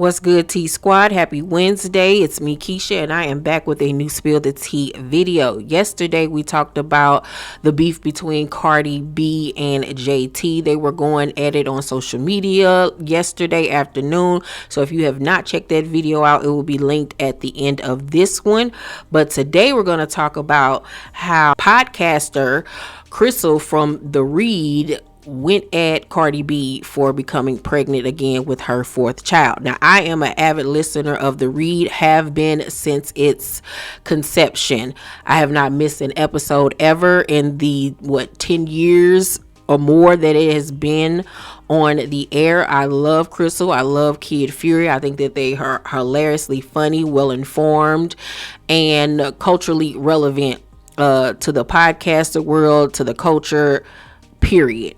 What's good, T Squad? Happy Wednesday. It's me, Keisha, and I am back with a new Spill the Tea video. Yesterday, we talked about the beef between Cardi B and JT. They were going at it on social media yesterday afternoon. So if you have not checked that video out, it will be linked at the end of this one. But today, we're going to talk about how podcaster CRISSLE from The Read went at Cardi B for becoming pregnant again with her fourth child. Now, I am an avid listener of The Read, have been since its conception. I have not missed an episode ever in the 10 years or more that it has been on the air. I love CRISSLE. I love Kid Fury. I think that they are hilariously funny, well informed, and culturally relevant to the podcaster world, to the culture, period.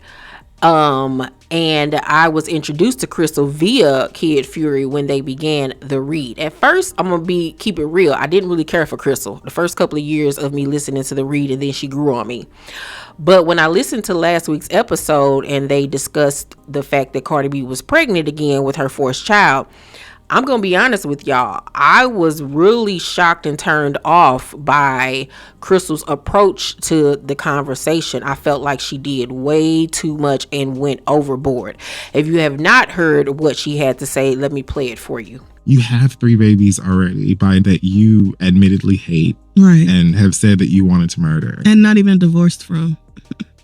And I was introduced to CRISSLE via Kid Fury when they began The Read. At first, I'm gonna keep it real, I didn't really care for CRISSLE the first couple of years of me listening to The Read, and then she grew on me. But when I listened to last week's episode and they discussed the fact that Cardi B was pregnant again with her fourth child, I'm going to be honest with y'all. I was really shocked and turned off by CRISSLE's approach to the conversation. I felt like she did way too much and went overboard. If you have not heard what she had to say, let me play it for you. You have 3 babies already by that you admittedly hate, right? And have said that you wanted to murder. And not even divorced from.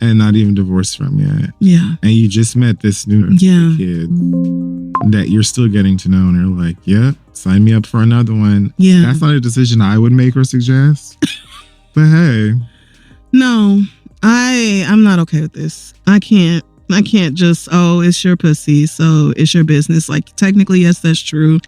And not even divorced from yet. Yeah. And you just met this new kid that you're still getting to know, and you're like, yeah, sign me up for another one. Yeah. That's not a decision I would make or suggest. But hey. No, I'm not okay with this. I can't just, it's your pussy, so it's your business. Like, technically, yes, that's true.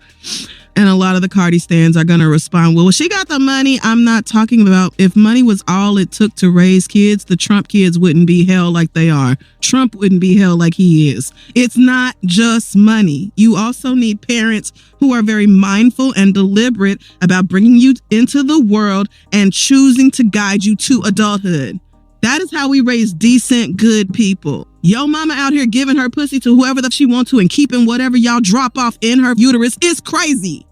And a lot of the Cardi stans are going to respond, well, she got the money. I'm not talking about, if money was all it took to raise kids, the Trump kids wouldn't be held like they are. Trump wouldn't be held like he is. It's not just money. You also need parents who are very mindful and deliberate about bringing you into the world and choosing to guide you to adulthood. That is how we raise decent, good people. Yo mama out here giving her pussy to whoever she wants to and keeping whatever y'all drop off in her uterus is crazy.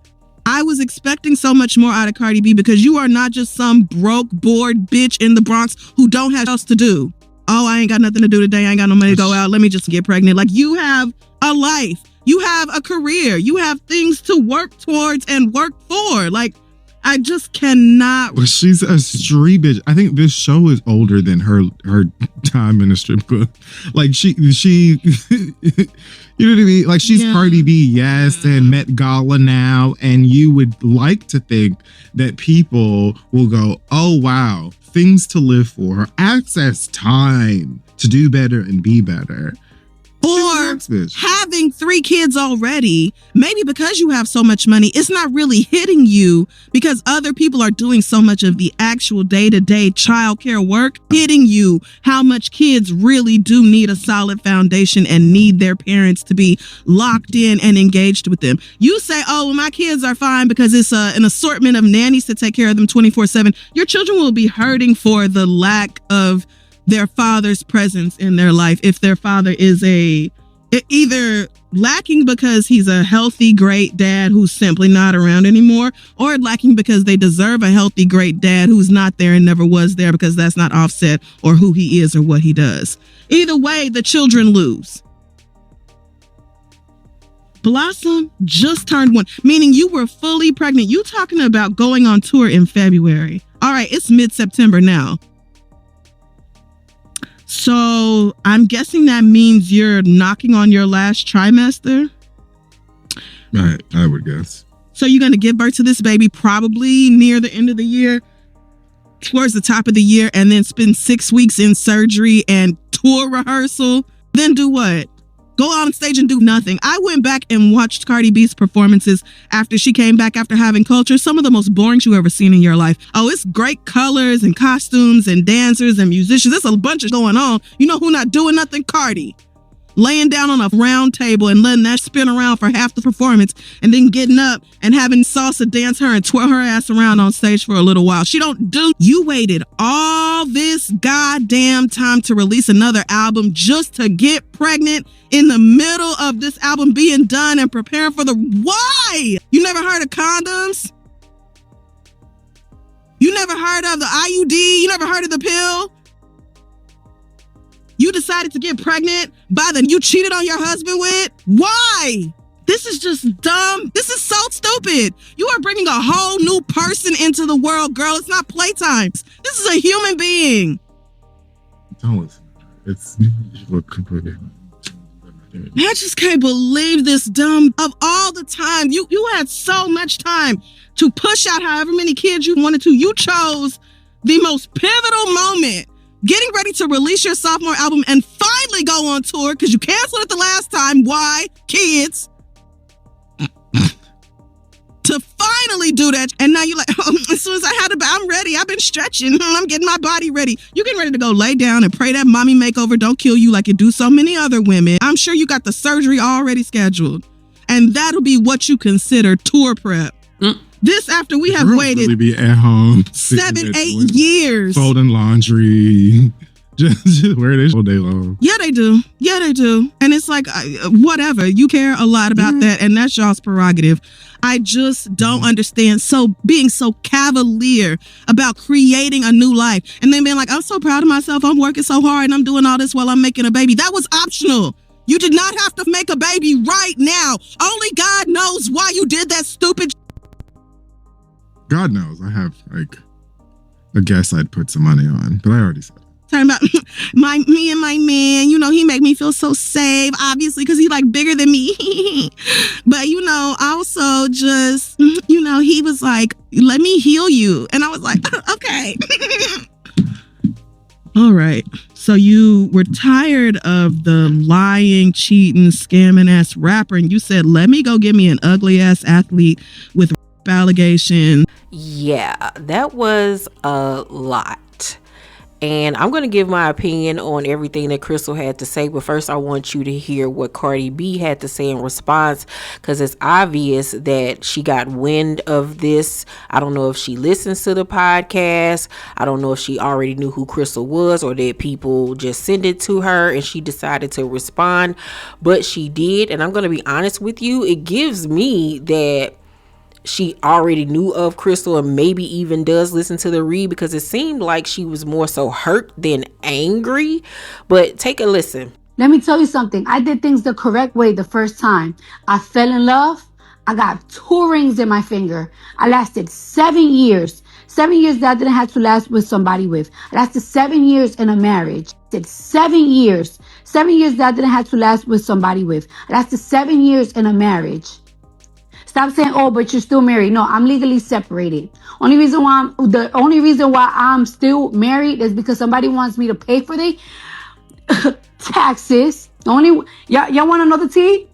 I was expecting so much more out of Cardi B because you are not just some broke, bored bitch in the Bronx who don't have else to do. Oh, I ain't got nothing to do today. I ain't got no money to go out. Let me just get pregnant. Like, you have a life. You have a career. You have things to work towards and work for. Like, I just cannot. Well, she's a street bitch. I think this show is older than her time in the strip club. Like, she you know what I mean? Like, she's Cardi B, yes, and Met Gala now. And you would like to think that people will go, oh, wow, things to live for, access time to do better and be better. Or having 3 kids already, maybe because you have so much money, it's not really hitting you because other people are doing so much of the actual day-to-day childcare work, hitting you how much kids really do need a solid foundation and need their parents to be locked in and engaged with them. You say, oh, well, my kids are fine because it's an assortment of nannies to take care of them 24/7. Your children will be hurting for the lack of their father's presence in their life. If their father is either lacking because he's a healthy, great dad who's simply not around anymore, or lacking because they deserve a healthy, great dad who's not there and never was there because that's not Offset or who he is or what he does. Either way, the children lose. Blossom just turned 1, meaning you were fully pregnant. You talking about going on tour in February. All right, it's mid-September now. So I'm guessing that means you're knocking on your last trimester. Right, I would guess. So you're going to give birth to this baby probably near the end of the year, towards the top of the year, and then spend 6 weeks in surgery and tour rehearsal. Then do what? Go on stage and do nothing. I went back and watched Cardi B's performances after she came back after having Culture. Some of the most boring you've ever seen in your life. Oh, it's great colors and costumes and dancers and musicians. There's a bunch of going on. You know who not doing nothing? Cardi. laying down on a round table and letting that spin around for half the performance and then getting up and having Salsa dance her and twirl her ass around on stage for a little while. She don't do. You waited all this goddamn time to release another album just to get pregnant in the middle of this album being done and preparing for the... Why? You never heard of condoms? You never heard of the IUD? You never heard of the pill? You decided to get pregnant by the you cheated on your husband with? Why? This is just dumb. This is so stupid. You are bringing a whole new person into the world, girl. It's not playtime. This is a human being. Don't listen. It's completely. I just can't believe this dumb. Of all the time, you had so much time to push out however many kids you wanted to. You chose the most pivotal moment, getting ready to release your sophomore album and finally go on tour because you canceled it the last time. Why? Kids. To finally do that. And now you're like, oh, as soon as I had I'm ready. I've been stretching. I'm getting my body ready. You're getting ready to go lay down and pray that mommy makeover don't kill you like it do so many other women. I'm sure you got the surgery already scheduled. And that'll be what you consider tour prep. This after we have waited really be at home 7-8 years. Folding laundry. Just wear this all day long. Yeah, they do. Yeah, they do. And it's like, whatever. You care a lot about that, and that's y'all's prerogative. I just don't understand being so cavalier about creating a new life and then being like, I'm so proud of myself. I'm working so hard and I'm doing all this while I'm making a baby. That was optional. You did not have to make a baby right now. Only God knows why you did that stupid. God knows. I have like a guess I'd put some money on, but I already said it. Talking about me and my man, he make me feel so safe, obviously, because he's like bigger than me. But, also just, he was like, let me heal you. And I was like, okay. All right. So you were tired of the lying, cheating, scamming ass rapper. And you said, let me go get me an ugly ass athlete with allegations. Yeah, that was a lot. And I'm going to give my opinion on everything that CRISSLE had to say. But first, I want you to hear what Cardi B had to say in response, because it's obvious that she got wind of this. I don't know if she listens to the podcast. I don't know if she already knew who CRISSLE was or that people just sent it to her and she decided to respond. But she did. And I'm going to be honest with you. It gives me that she already knew of CRISSLE and maybe even does listen to the read, because it seemed like she was more so hurt than angry. But take a listen. Let me tell you something. I did things the correct way the first time. I fell in love. I got 2 rings in my finger. I lasted 7 years. 7 years that I didn't have to last with somebody with. I lasted 7 years in a marriage. I did 7 years. 7 years that I didn't have to last with somebody with. I lasted 7 years in a marriage. Stop saying, oh, but you're still married. No, I'm legally separated. The only reason why I'm still married is because somebody wants me to pay for the taxes. Y'all want to know the tea?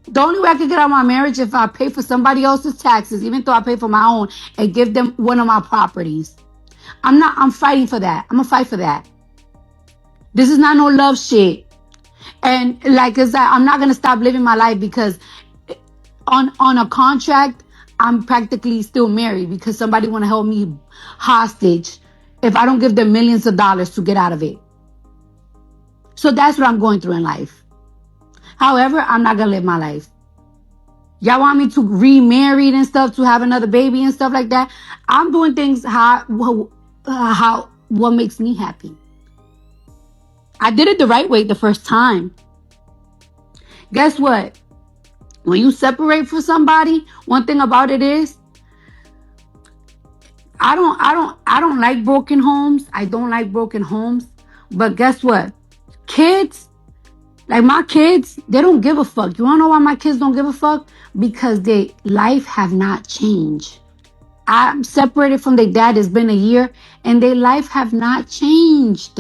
The only way I could get out of my marriage if I pay for somebody else's taxes, even though I pay for my own, and give them one of my properties. I'm fighting for that. I'm gonna fight for that. This is not no love shit. And like I said, I'm not gonna stop living my life because on a contract, I'm practically still married because somebody want to hold me hostage if I don't give them millions of dollars to get out of it. So that's what I'm going through in life. However, I'm not going to live my life. Y'all want me to remarry and stuff, to have another baby and stuff like that? I'm doing things what makes me happy. I did it the right way the first time. Guess what? When you separate from somebody, one thing about it is, I don't like broken homes. I don't like broken homes. But guess what? Kids, like my kids, they don't give a fuck. You wanna know why my kids don't give a fuck? Because their life have not changed. I'm separated from their dad. It's been a year, and their life have not changed.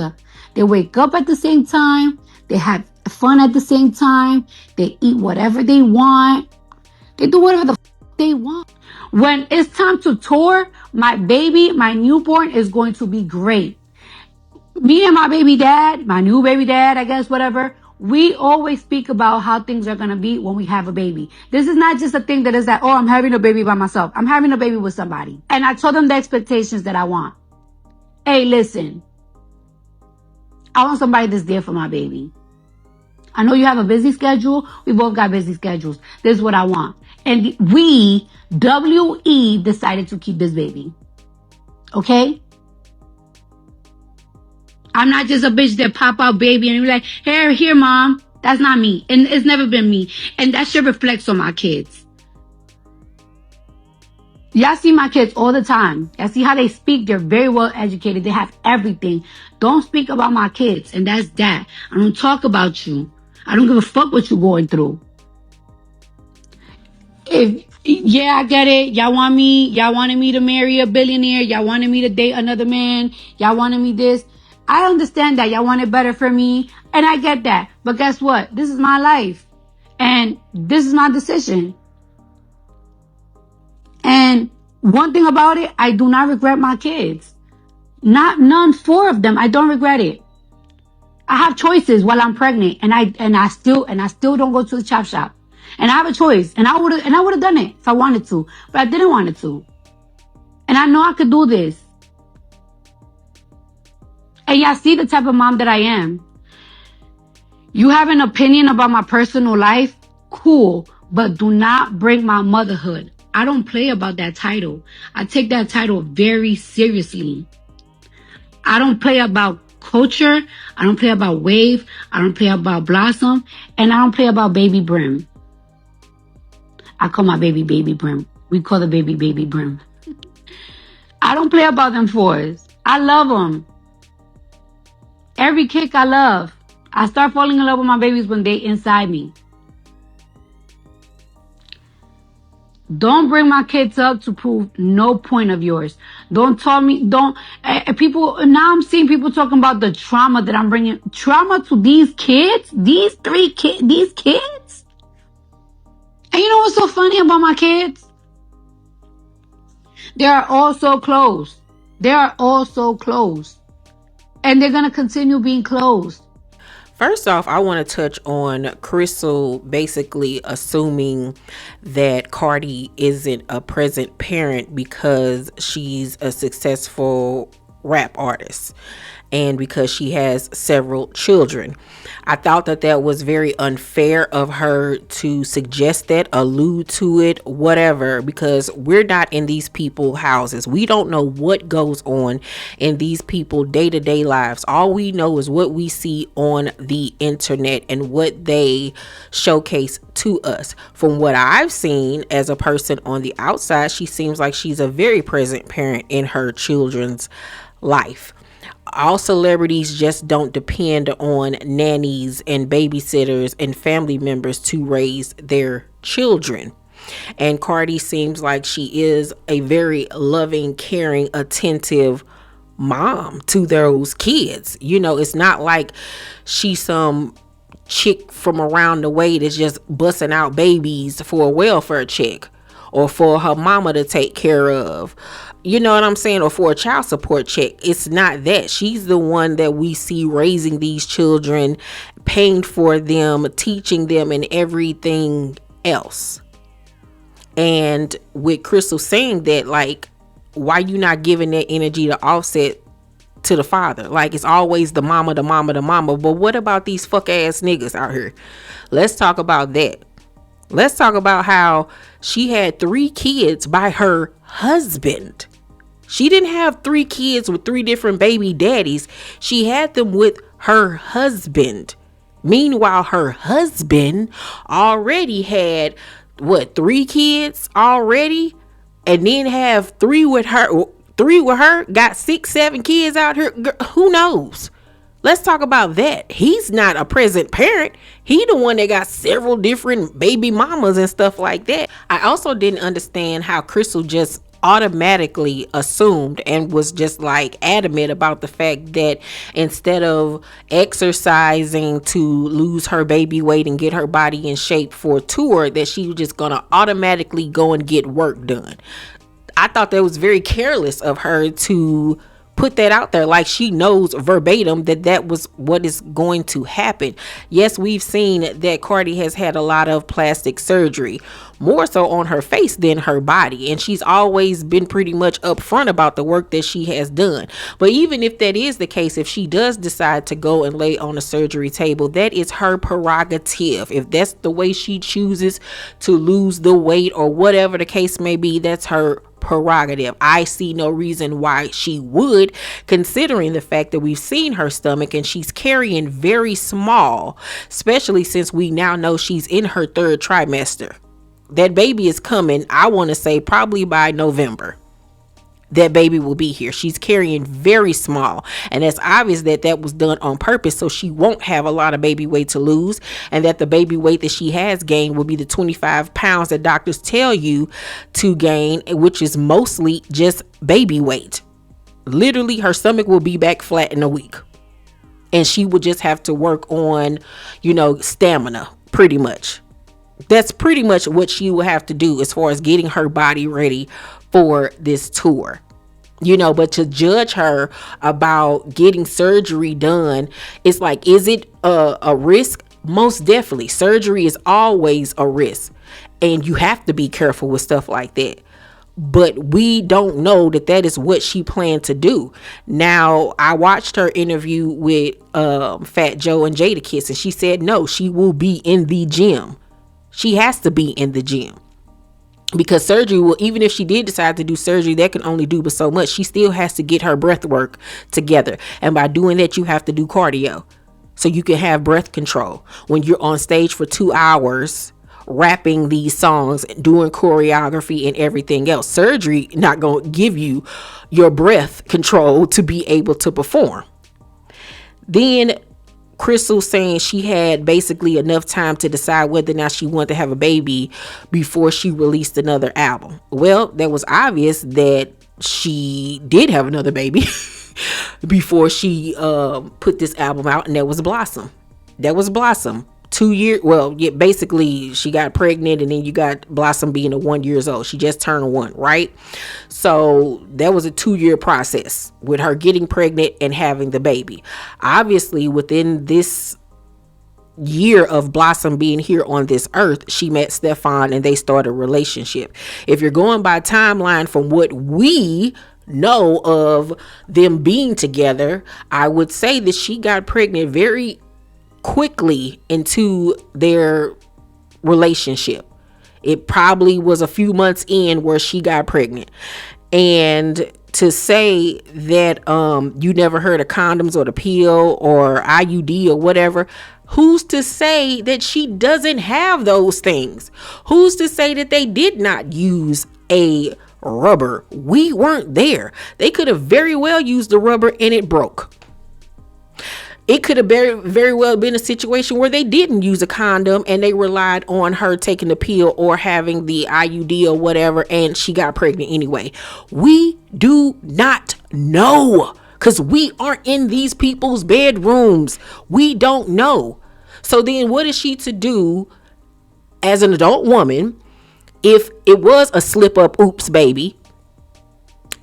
They wake up at the same time. They have fun at the same time. They eat whatever they want. They do whatever the they want. When it's time to tour, my newborn is going to be great. Me and my baby dad, my new baby dad, I guess, whatever, We always speak about how things are going to be when we have a baby. This is not just a thing that is that, oh, I'm having a baby by myself. I'm having a baby with somebody. And I told them the expectations that I want. Hey, listen, I want somebody that's there for my baby. I know you have a busy schedule. We both got busy schedules. This is what I want. And we, WE, decided to keep this baby. Okay? I'm not just a bitch that pop out baby and be like, here, mom. That's not me. And it's never been me. And that shit reflects on my kids. Y'all see my kids all the time. Y'all see how they speak. They're very well educated. They have everything. Don't speak about my kids. And that's that. I don't talk about you. I don't give a fuck what you're going through. Yeah, I get it. Y'all wanted me to marry a billionaire. Y'all wanted me to date another man. Y'all wanted me this. I understand that. Y'all want it better for me. And I get that. But guess what? This is my life. And this is my decision. And one thing about it, I do not regret my kids. None, 4 of them. I don't regret it. I have choices while I'm pregnant, and I still don't go to the chop shop. And I have a choice, and I would have done it if I wanted to, but I didn't want it to. And I know I could do this. And y'all see the type of mom that I am. You have an opinion about my personal life, cool, but do not bring my motherhood. I don't play about that title. I take that title very seriously. I don't play about culture. I don't play about wave. I don't play about blossom. And I don't play about baby brim. I call my baby brim. We call the baby brim. I don't play about them 4s. I love them. Every kick I love. I start falling in love with my babies when they inside me. Don't bring my kids up to prove no point of yours. Don't tell me, people, now I'm seeing people talking about the trauma that I'm bringing. Trauma to these kids? These kids? And you know what's so funny about my kids? They are all so close. They are all so close. And they're going to continue being close. First off, I want to touch on CRISSLE basically assuming that Cardi isn't a present parent because she's a successful rap artist and because she has several children. I thought that was very unfair of her to suggest that, allude to it, whatever, because we're not in these people's houses. We don't know what goes on in these people's day-to-day lives. All we know is what we see on the internet and what they showcase to us. From what I've seen as a person on the outside, she seems like she's a very present parent in her children's life. All celebrities just don't depend on nannies and babysitters and family members to raise their children. And Cardi seems like she is a very loving, caring, attentive mom to those kids. You know, it's not like she's some chick from around the way that's just busting out babies for a welfare check or for her mama to take care of. You know what I'm saying? Or for a child support check. It's not that. She's the one that we see raising these children, paying for them, teaching them, and everything else. And with CRISSLE saying that, like, why you not giving that energy to Offset to the father? Like, it's always the mama. But what about these fuck ass niggas out here? Let's talk about that. Let's talk about how she had 3 kids by her husband. She didn't have 3 kids with 3 different baby daddies. She had them with her husband. Meanwhile, her husband already had 3 kids already, and then have 3 with her. 3 with her, got 6, 7 kids out here. Who knows? Let's talk about that. He's not a present parent. He the one that got several different baby mamas and stuff like that. I also didn't understand how CRISSLE just automatically assumed and was just like adamant about the fact that instead of exercising to lose her baby weight and get her body in shape for a tour, that she was just gonna automatically go and get work done. I thought that was very careless of her to put that out there like she knows verbatim that was what is going to happen. Yes, we've seen that Cardi has had a lot of plastic surgery, more so on her face than her body, and she's always been pretty much upfront about the work that she has done. But even if that is the case, if she does decide to go and lay on a surgery table, that is her prerogative. If that's the way she chooses to lose the weight or whatever the case may be, that's her prerogative. I see no reason why she would, considering the fact that we've seen her stomach and she's carrying very small, especially since we now know she's in her 3rd trimester. That baby is coming, I want to say probably by November. That baby will be here. She's carrying very small, and it's obvious that that was done on purpose, so she won't have a lot of baby weight to lose, and that the baby weight that she has gained will be the 25 pounds that doctors tell you to gain, which is mostly just baby weight. Literally, her stomach will be back flat in a week, and she will just have to work on, stamina, pretty much. That's pretty much what she will have to do as far as getting her body ready for this tour. But to judge her about getting surgery done, it's like, is it a risk? Most definitely. Surgery is always a risk, and you have to be careful with stuff like that. But we don't know that is what she planned to do. Now, I watched her interview with Fat Joe and Jadakiss, and she said no, she will be in the gym. She has to be in the gym, because surgery will, even if she did decide to do surgery, that can only do but so much. She still has to get her breath work together. And by doing that, you have to do cardio so you can have breath control when you're on stage for 2 hours, rapping these songs, doing choreography and everything else. Surgery not going to give you your breath control to be able to perform. Then CRISSLE saying she had basically enough time to decide whether or not she wanted to have a baby before she released another album. Well, that was obvious that she did have another baby before she put this album out, and that was Blossom. 2 years. Well, yeah, basically she got pregnant, and then you got Blossom being 1 year old. She just turned 1, right? So that was a 2-year process with her getting pregnant and having the baby. Obviously, within this year of Blossom being here on this earth, she met Stefan and they started a relationship. If you're going by timeline from what we know of them being together, I would say that she got pregnant very quickly into their relationship. It probably was a few months in where she got pregnant. And to say that you never heard of condoms or the pill or IUD or whatever, who's to say that she doesn't have those things? Who's to say that they did not use a rubber? We weren't there. They could have very well used the rubber and it broke. It could have very well been a situation where they didn't use a condom and they relied on her taking the pill or having the IUD or whatever, and she got pregnant anyway. We do not know, because we aren't in these people's bedrooms. We don't know. So then what is she to do as an adult woman if it was a slip up, oops, baby?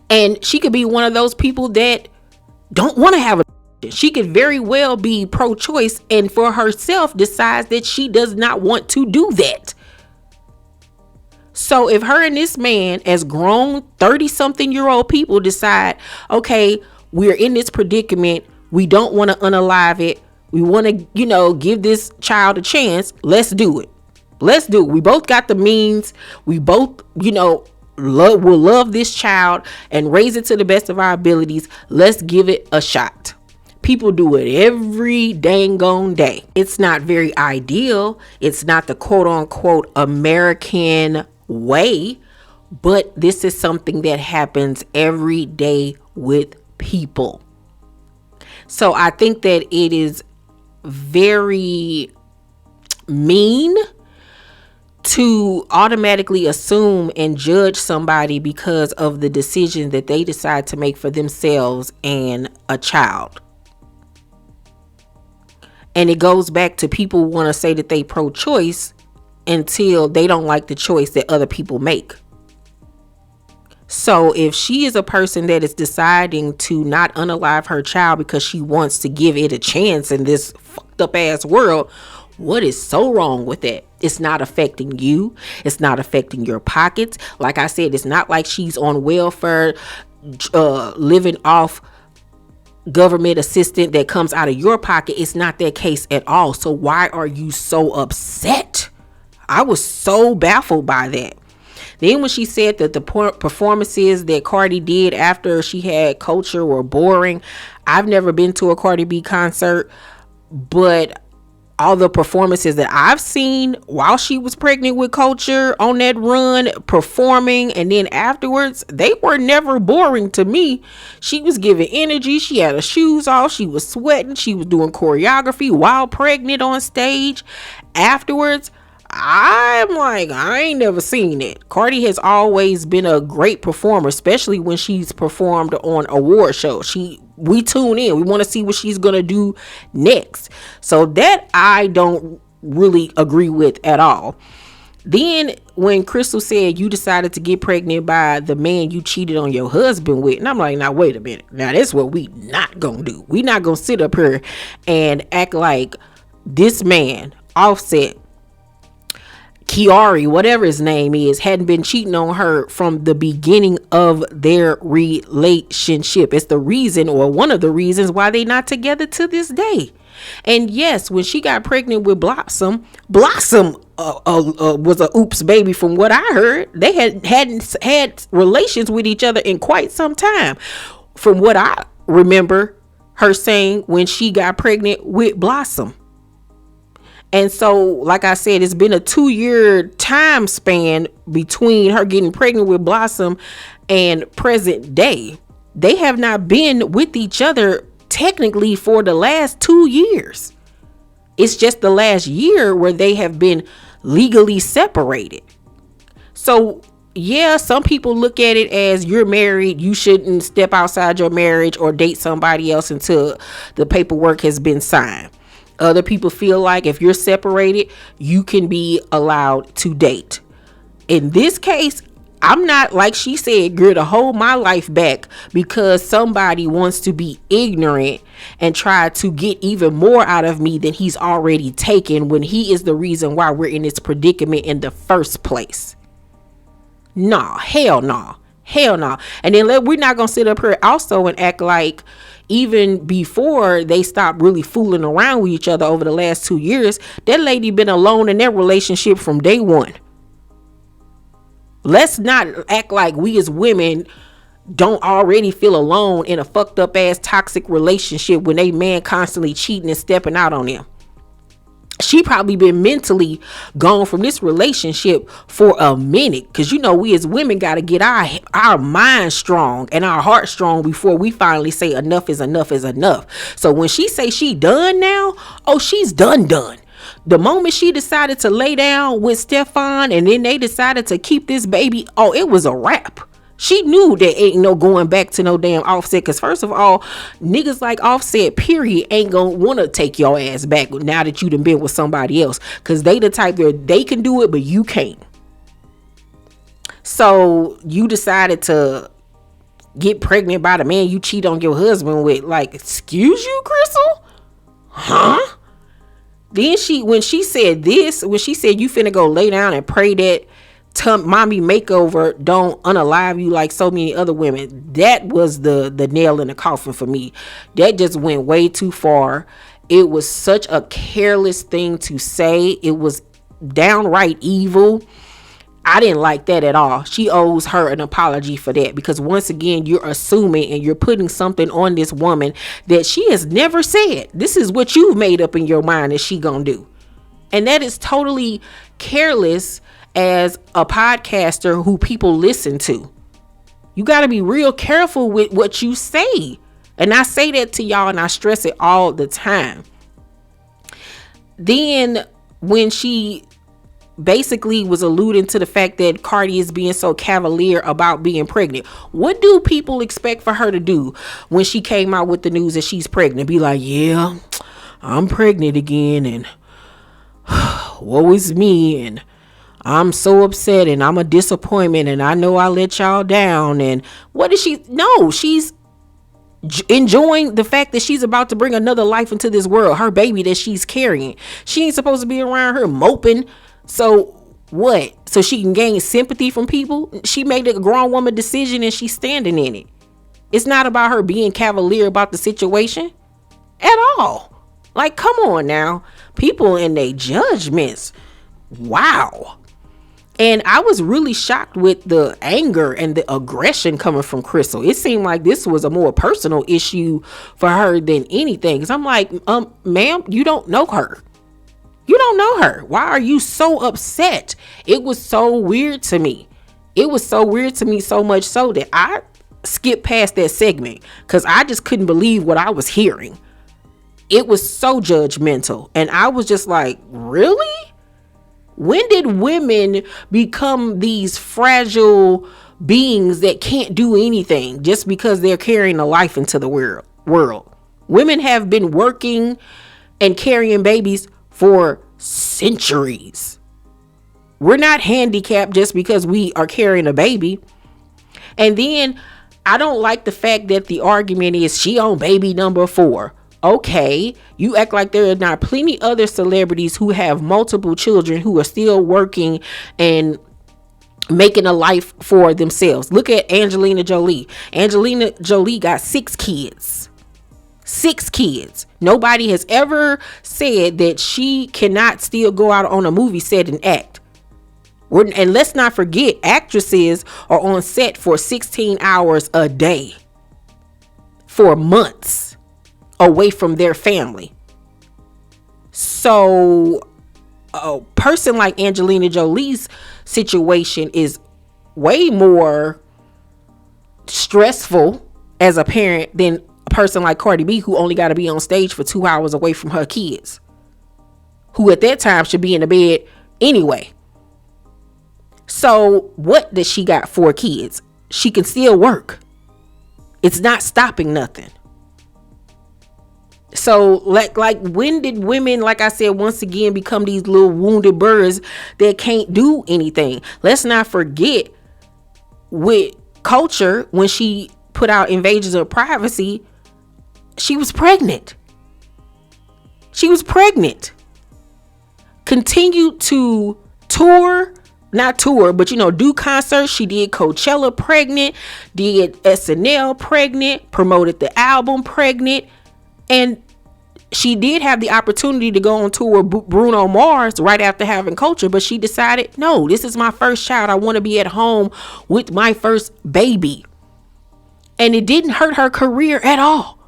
And she could be one of those people that don't want to have a. She could very well be pro-choice and for herself decides that she does not want to do that. So if her and this man, as grown 30-something-year-old people, decide, okay, we're in this predicament, we don't want to unalive it, we want to, give this child a chance, let's do it. We both got the means. We both, will love this child and raise it to the best of our abilities. Let's give it a shot. People do it every dang on day. It's not very ideal. It's not the quote unquote American way, but this is something that happens every day with people. So I think that it is very mean to automatically assume and judge somebody because of the decision that they decide to make for themselves and a child. And it goes back to people want to say that they pro-choice until they don't like the choice that other people make. So if she is a person that is deciding to not unalive her child because she wants to give it a chance in this fucked up ass world, what is so wrong with that? It's not affecting you. It's not affecting your pockets. Like I said, it's not like she's on welfare, living off government assistance that comes out of your pocket. It's not that case at all. So why are you so upset? I was so baffled by that. Then when she said that the performances that Cardi did after she had Culture were boring, I've never been to a Cardi B concert, but all the performances that I've seen while she was pregnant with Culture on that run performing and then afterwards, they were never boring to me. She was giving energy. She had her shoes off. She was sweating. She was doing choreography while pregnant on stage. Afterwards, I'm like, I ain't never seen it. Cardi has always been a great performer, especially when she's performed on award shows. We tune in. We want to see what she's gonna do next. So that I don't really agree with at all. Then when CRISSLE said you decided to get pregnant by the man you cheated on your husband with, and I'm like, now wait a minute. Now that's what we not gonna do. We not gonna sit up here and act like this man, Offset, Kiari, whatever his name is, hadn't been cheating on her from the beginning of their relationship. It's the reason, or one of the reasons, why they not together to this day. And yes, when she got pregnant with Blossom was a oops baby. From what I heard, they hadn't had relations with each other in quite some time. From what I remember her saying when she got pregnant with Blossom. And so, like I said, it's been a 2-year time span between her getting pregnant with Blossom and present day. They have not been with each other technically for the last 2 years. It's just the last year where they have been legally separated. So, yeah, some people look at it as you're married, you shouldn't step outside your marriage or date somebody else until the paperwork has been signed. Other people feel like if you're separated, you can be allowed to date. In this case, I'm not, like she said, going to hold my life back because somebody wants to be ignorant and try to get even more out of me than he's already taken, when he is the reason why we're in this predicament in the first place. Nah, hell nah. Hell no. And then we're not going to sit up here also and act like even before they stopped really fooling around with each other over the last 2 years, that lady been alone in their relationship from day one. Let's not act like we as women don't already feel alone in a fucked up ass toxic relationship when they man constantly cheating and stepping out on them. She probably been mentally gone from this relationship for a minute, because you know we as women got to get our mind strong and our heart strong before we finally say enough is enough is enough. So when she say she done now, oh, she's done. The moment she decided to lay down with Stefan and then they decided to keep this baby, oh, it was a wrap. She knew there ain't no going back to no damn Offset, because first of all, niggas like Offset, period, ain't gonna want to take your ass back now that you done been with somebody else, because they the type that they can do it, but you can't. So you decided to get pregnant by the man you cheat on your husband with. Like, excuse you, CRISSLE? Huh? Then when she said you finna go lay down and pray that mommy makeover don't unalive you like so many other women, that was the nail in the coffin for me. That just went way too far. It was such a careless thing to say. It was downright evil. I didn't like that at all. She owes her an apology for that, because once again, you're assuming and you're putting something on this woman that she has never said. This is what you've made up in your mind that she gonna do. And that is totally careless as a podcaster who people listen to. You got to be real careful with what you say. And I say that to y'all and I stress it all the time. Then when she basically was alluding to the fact that Cardi is being so cavalier about being pregnant, what do people expect for her to do when she came out with the news that she's pregnant? Be like, yeah, I'm pregnant again, and woe is me, and I'm so upset and I'm a disappointment and I know I let y'all down. And what is she? No, she's enjoying the fact that she's about to bring another life into this world, her baby that she's carrying. She ain't supposed to be around her moping. So what? So she can gain sympathy from people? She made a grown woman decision and she's standing in it. It's not about her being cavalier about the situation at all. Like, come on now. People and their judgments. Wow. And I was really shocked with the anger and the aggression coming from CRISSLE. It seemed like this was a more personal issue for her than anything. Cause I'm like, ma'am, you don't know her. You don't know her. Why are you so upset? It was so weird to me. It was so weird to me, so much so that I skipped past that segment because I just couldn't believe what I was hearing. It was so judgmental. And I was just like, really? When did women become these fragile beings that can't do anything just because they're carrying a life into the world? Women have been working and carrying babies for centuries. We're not handicapped just because we are carrying a baby. And then I don't like the fact that the argument is she on baby number 4. Okay, you act like there are not plenty other celebrities who have multiple children who are still working and making a life for themselves. Look at Angelina Jolie. Angelina Jolie got 6 kids. 6 kids. Nobody has ever said that she cannot still go out on a movie set and act. And let's not forget, actresses are on set for 16 hours a day for months away from their family. So a person like Angelina Jolie's situation is way more stressful as a parent than a person like Cardi B, who only got to be on stage for 2 hours away from her kids, who at that time should be in the bed anyway. So what does she got 4 kids? She can still work. It's not stopping nothing. So like when did women, like I said, once again become these little wounded birds that can't do anything? Let's not forget with Culture, when she put out Invasions of Privacy, she was pregnant. Continued to not tour, but do concerts. She did Coachella pregnant, did SNL pregnant, promoted the album pregnant. And she did have the opportunity to go on tour with Bruno Mars right after having Culture, but she decided, no, this is my first child. I want to be at home with my first baby. And it didn't hurt her career at all.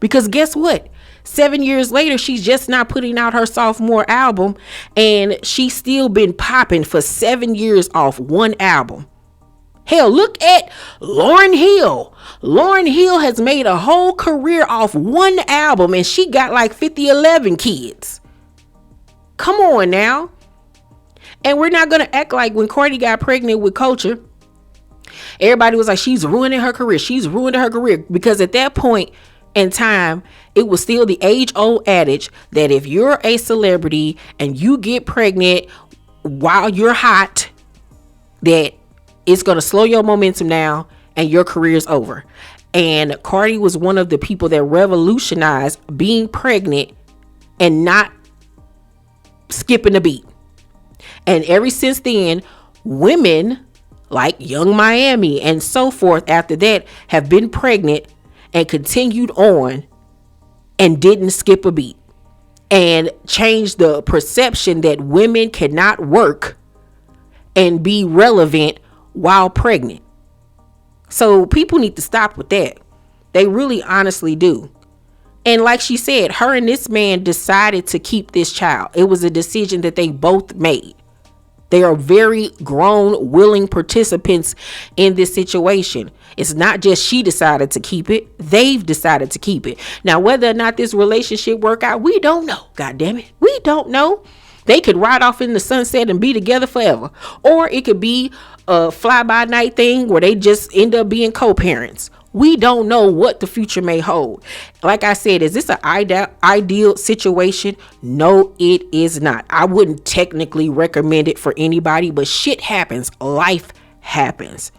Because guess what? 7 years later, she's just not putting out her sophomore album, and she's still been popping for 7 years off one album. Hell, look at Lauryn Hill. Lauryn Hill has made a whole career off one album, and she got like 11 kids. Come on now. And we're not going to act like when Cardi got pregnant with Culture, everybody was like, she's ruining her career. She's ruined her career. Because at that point in time, it was still the age-old adage that if you're a celebrity and you get pregnant while you're hot, that it's going to slow your momentum down and your career's over. And Cardi was one of the people that revolutionized being pregnant and not skipping a beat. And ever since then, women like Young Miami and so forth after that have been pregnant and continued on and didn't skip a beat and changed the perception that women cannot work and be relevant while pregnant. So people need to stop with that. They really honestly do. And like she said, her and this man decided to keep this child. It was a decision that they both made. They are very grown, willing participants in this situation. It's not just she decided to keep it. They've decided to keep it. Now, whether or not this relationship work out, we don't know. God damn it. We don't know. They could ride off in the sunset and be together forever. Or it could be a fly-by-night thing where they just end up being co-parents. We don't know what the future may hold. Like I said, is this an ideal situation? No, it is not. I wouldn't technically recommend it for anybody, but shit happens. Life happens.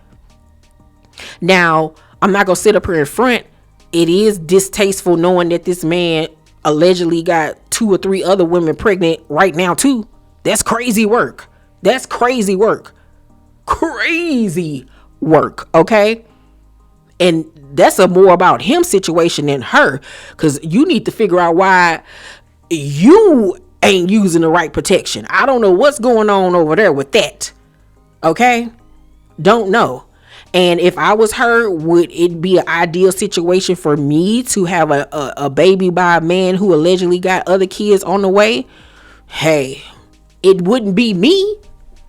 Now, I'm not going to sit up here in front. It is distasteful knowing that this man allegedly got 2 or 3 other women pregnant right now too. That's crazy work. That's crazy work. Crazy work, okay? And that's a more about him situation than her, because you need to figure out why you ain't using the right protection. I don't know what's going on over there with that, okay? Don't know. And if I was her, would it be an ideal situation for me to have a baby by a man who allegedly got other kids on the way? Hey, it wouldn't be me,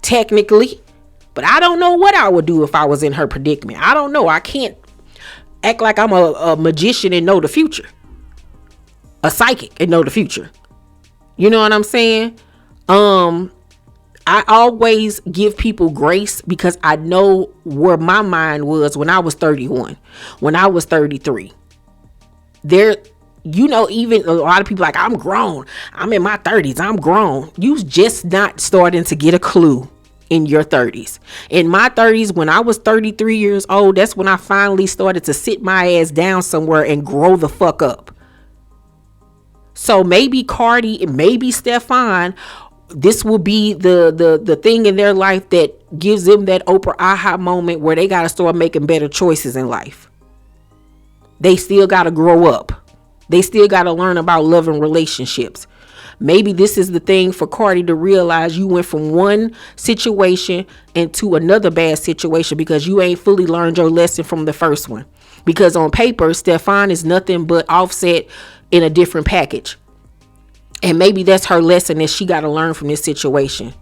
technically. But I don't know what I would do if I was in her predicament. I don't know. I can't act like I'm a magician and know the future. A psychic and know the future. You know what I'm saying? I always give people grace because I know where my mind was when I was 31, when I was 33. There, you know, even a lot of people like, I'm grown. I'm in my 30s. I'm grown. You just not starting to get a clue in your 30s. In my 30s, when I was 33 years old, that's when I finally started to sit my ass down somewhere and grow the fuck up. So maybe Cardi, maybe Stefan, this will be the thing in their life that gives them that Oprah aha moment where they got to start making better choices in life. They still got to grow up. They still got to learn about love and relationships. Maybe this is the thing for Cardi to realize you went from one situation into another bad situation because you ain't fully learned your lesson from the first one. Because on paper, Stefan is nothing but Offset in a different package. And maybe that's her lesson that she got to learn from this situation.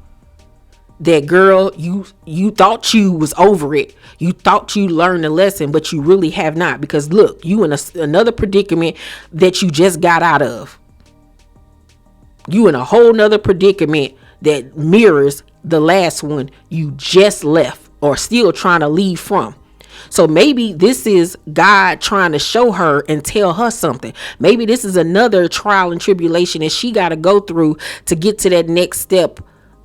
That girl, you thought you was over it. You thought you learned the lesson, but you really have not. Because look, you in another predicament that you just got out of. You in a whole nother predicament that mirrors the last one you just left or still trying to leave from. So maybe this is God trying to show her and tell her something. Maybe this is another trial and tribulation that she got to go through to get to that next step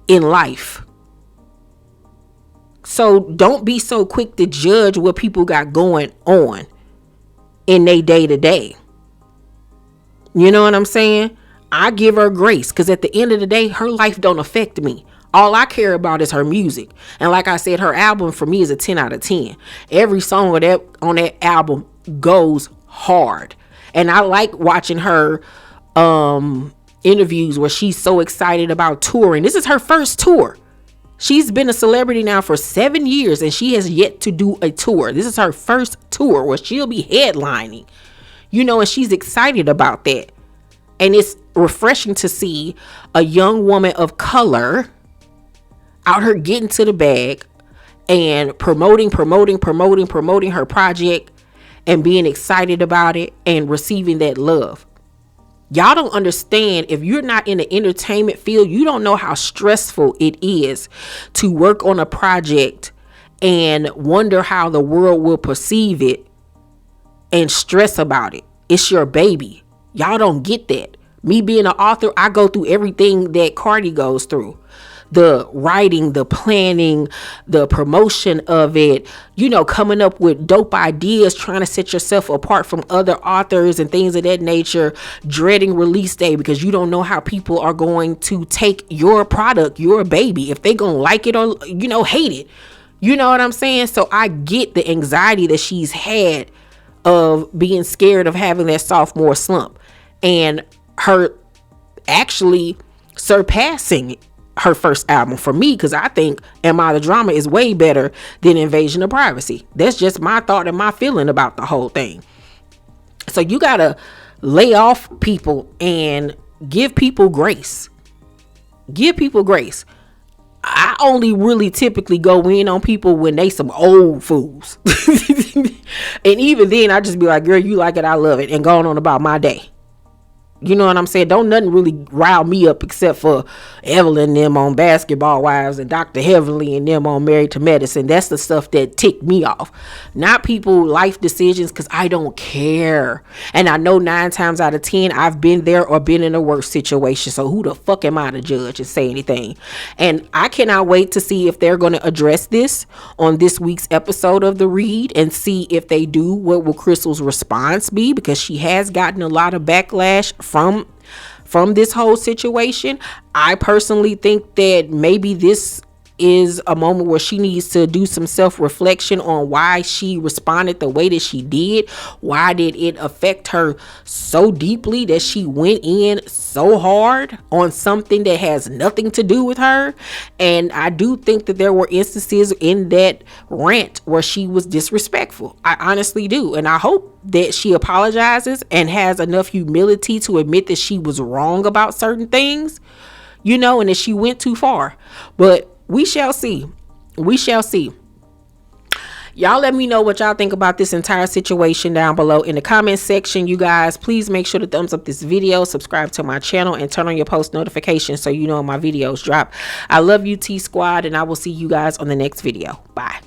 in life. So don't be so quick to judge what people got going on in their day to day. You know what I'm saying? I give her grace because at the end of the day, her life don't affect me. All I care about is her music. And like I said, her album for me is a 10 out of 10. Every song on that album goes hard. And I like watching her interviews where she's so excited about touring. This is her first tour. She's been a celebrity now for 7 years and she has yet to do a tour. This is her first tour where she'll be headlining. You know, and she's excited about that. And it's refreshing to see a young woman of color out here getting to the bag and promoting her project and being excited about it and receiving that love. Y'all don't understand, if you're not in the entertainment field, you don't know how stressful it is to work on a project and wonder how the world will perceive it and stress about it. It's your baby. Y'all don't get that. Me being an author, I go through everything that Cardi goes through. The writing, the planning, the promotion of it, you know, coming up with dope ideas, trying to set yourself apart from other authors and things of that nature, dreading release day because you don't know how people are going to take your product, your baby, if they gonna like it or, you know, hate it. You know what I'm saying? So I get the anxiety that she's had of being scared of having that sophomore slump and her actually surpassing her first album for me, because I think Am I the Drama is way better than Invasion of Privacy. That's just my thought and my feeling about the whole thing. So you gotta lay off people and give people grace. Give people grace. I only really typically go in on people when they some old fools. And even then I just be like, girl, you like it, I love it, and going on about my day. You know what I'm saying? Don't nothing really rile me up except for Evelyn and them on Basketball Wives and Dr. Heavenly and them on Married to Medicine. That's the stuff that ticked me off. Not people life decisions, because I don't care. And I know 9 times out of 10 I've been there or been in a worse situation. So who the fuck am I to judge and say anything? And I cannot wait to see if they're going to address this on this week's episode of The Read, and see if they do, what will CRISSLE's response be, because she has gotten a lot of backlash from this whole situation. I personally think that maybe this is a moment where she needs to do some self-reflection on why she responded the way that she did. Why did it affect her so deeply that she went in so hard on something that has nothing to do with her? And I do think that there were instances in that rant where she was disrespectful. I honestly do. And I hope that she apologizes and has enough humility to admit that she was wrong about certain things, you know, and that she went too far. But we shall see. We shall see. Y'all let me know what y'all think about this entire situation down below in the comment section. You guys, please make sure to thumbs up this video, subscribe to my channel, and turn on your post notifications so you know when my videos drop. I love you, T Squad, and I will see you guys on the next video. Bye.